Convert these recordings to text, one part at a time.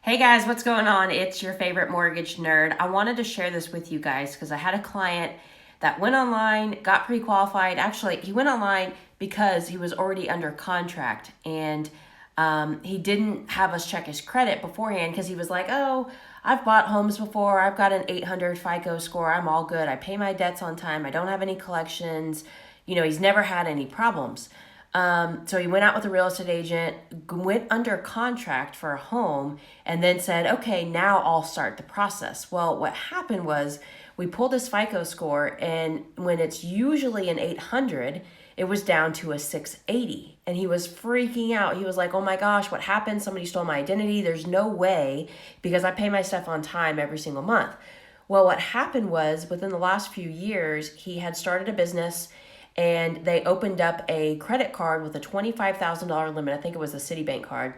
Hey guys, what's going on? It's your favorite mortgage nerd. I wanted to share this with you guys because I had a client that went online, got pre-qualified. Actually, he went online because he was already under contract and he didn't have us check his credit beforehand because he was like, oh, I've bought homes before. I've got an 800 FICO score. I'm all good. I pay my debts on time. I don't have any collections. He's never had any problems. So he went out with a real estate agent, went under contract for a home, and then said, okay, now I'll start the process. Well, what happened was we pulled his FICO score, and when it's usually an 800, it was down to a 680. And he was freaking out. He was like, oh my gosh, what happened? Somebody stole my identity. There's no way, because I pay my stuff on time every single month. Well, what happened was within the last few years, he had started a business and they opened up a credit card with a $25,000 limit. I think it was a Citibank card.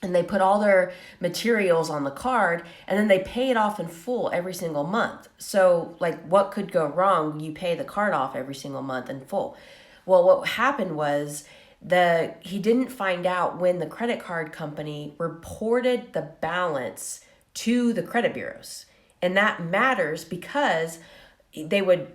And they put all their materials on the card and then they pay it off in full every single month. So like, what could go wrong? You pay the card off every single month in full. Well, what happened was he didn't find out when the credit card company reported the balance to the credit bureaus. And that matters because they would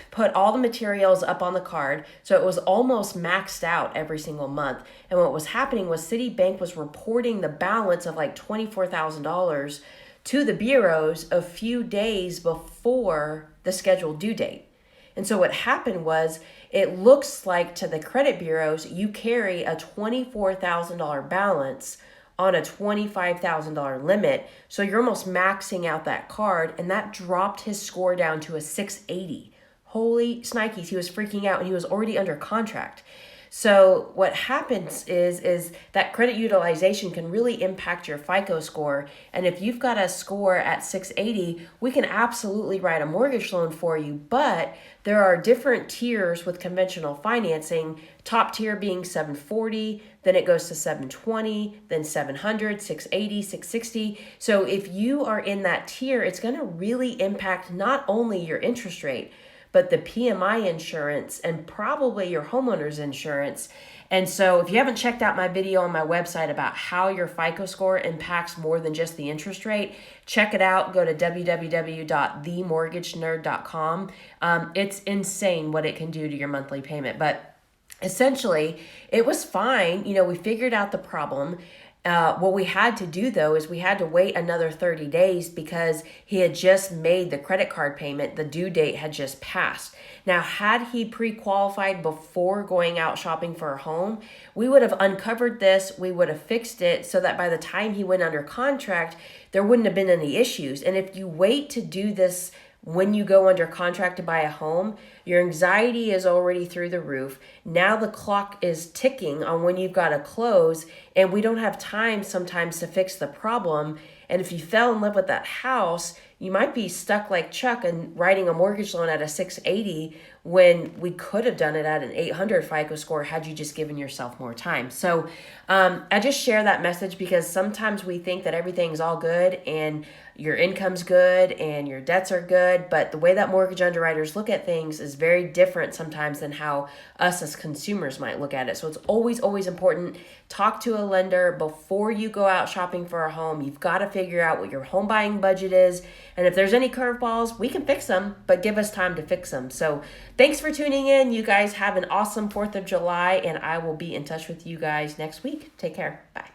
put all the materials up on the card, so it was almost maxed out every single month. And what was happening was Citibank was reporting the balance of like $24,000 to the bureaus a few days before the scheduled due date. And so what happened was, it looks like to the credit bureaus, you carry a $24,000 balance on a $25,000 limit. So you're almost maxing out that card, and that dropped his score down to a 680. Holy snikes, he was freaking out and he was already under contract. So what happens is that credit utilization can really impact your FICO score. And if you've got a score at 680, we can absolutely write a mortgage loan for you. But there are different tiers with conventional financing, top tier being 740, then it goes to 720, then 700, 680, 660. So if you are in that tier, it's going to really impact not only your interest rate, but the PMI insurance and probably your homeowner's insurance. And so if you haven't checked out my video on my website about how your FICO score impacts more than just the interest rate, check it out. Go to www.themortgagenerd.com. It's insane what it can do to your monthly payment. But essentially, it was fine. We figured out the problem. What we had to do, though, is we had to wait another 30 days because he had just made the credit card payment. The due date had just passed. Now, had he pre-qualified before going out shopping for a home, we would have uncovered this. We would have fixed it so that by the time he went under contract, there wouldn't have been any issues. And if you wait to do this when you go under contract to buy a home, your anxiety is already through the roof. Now the clock is ticking on when you've got to close, and we don't have time sometimes to fix the problem. And if you fell in love with that house, you might be stuck like Chuck and writing a mortgage loan at a 680 when we could have done it at an 800 FICO score had you just given yourself more time. So I just share that message because sometimes we think that everything's all good and your income's good and your debts are good, but the way that mortgage underwriters look at things is very different sometimes than how us as consumers might look at it. So it's always important. Talk to a lender before you go out shopping for a home. You've got to figure out what your home buying budget is. And if there's any curveballs, we can fix them, but give us time to fix them. So thanks for tuning in. You guys have an awesome 4th of July, and I will be in touch with you guys next week. Take care. Bye.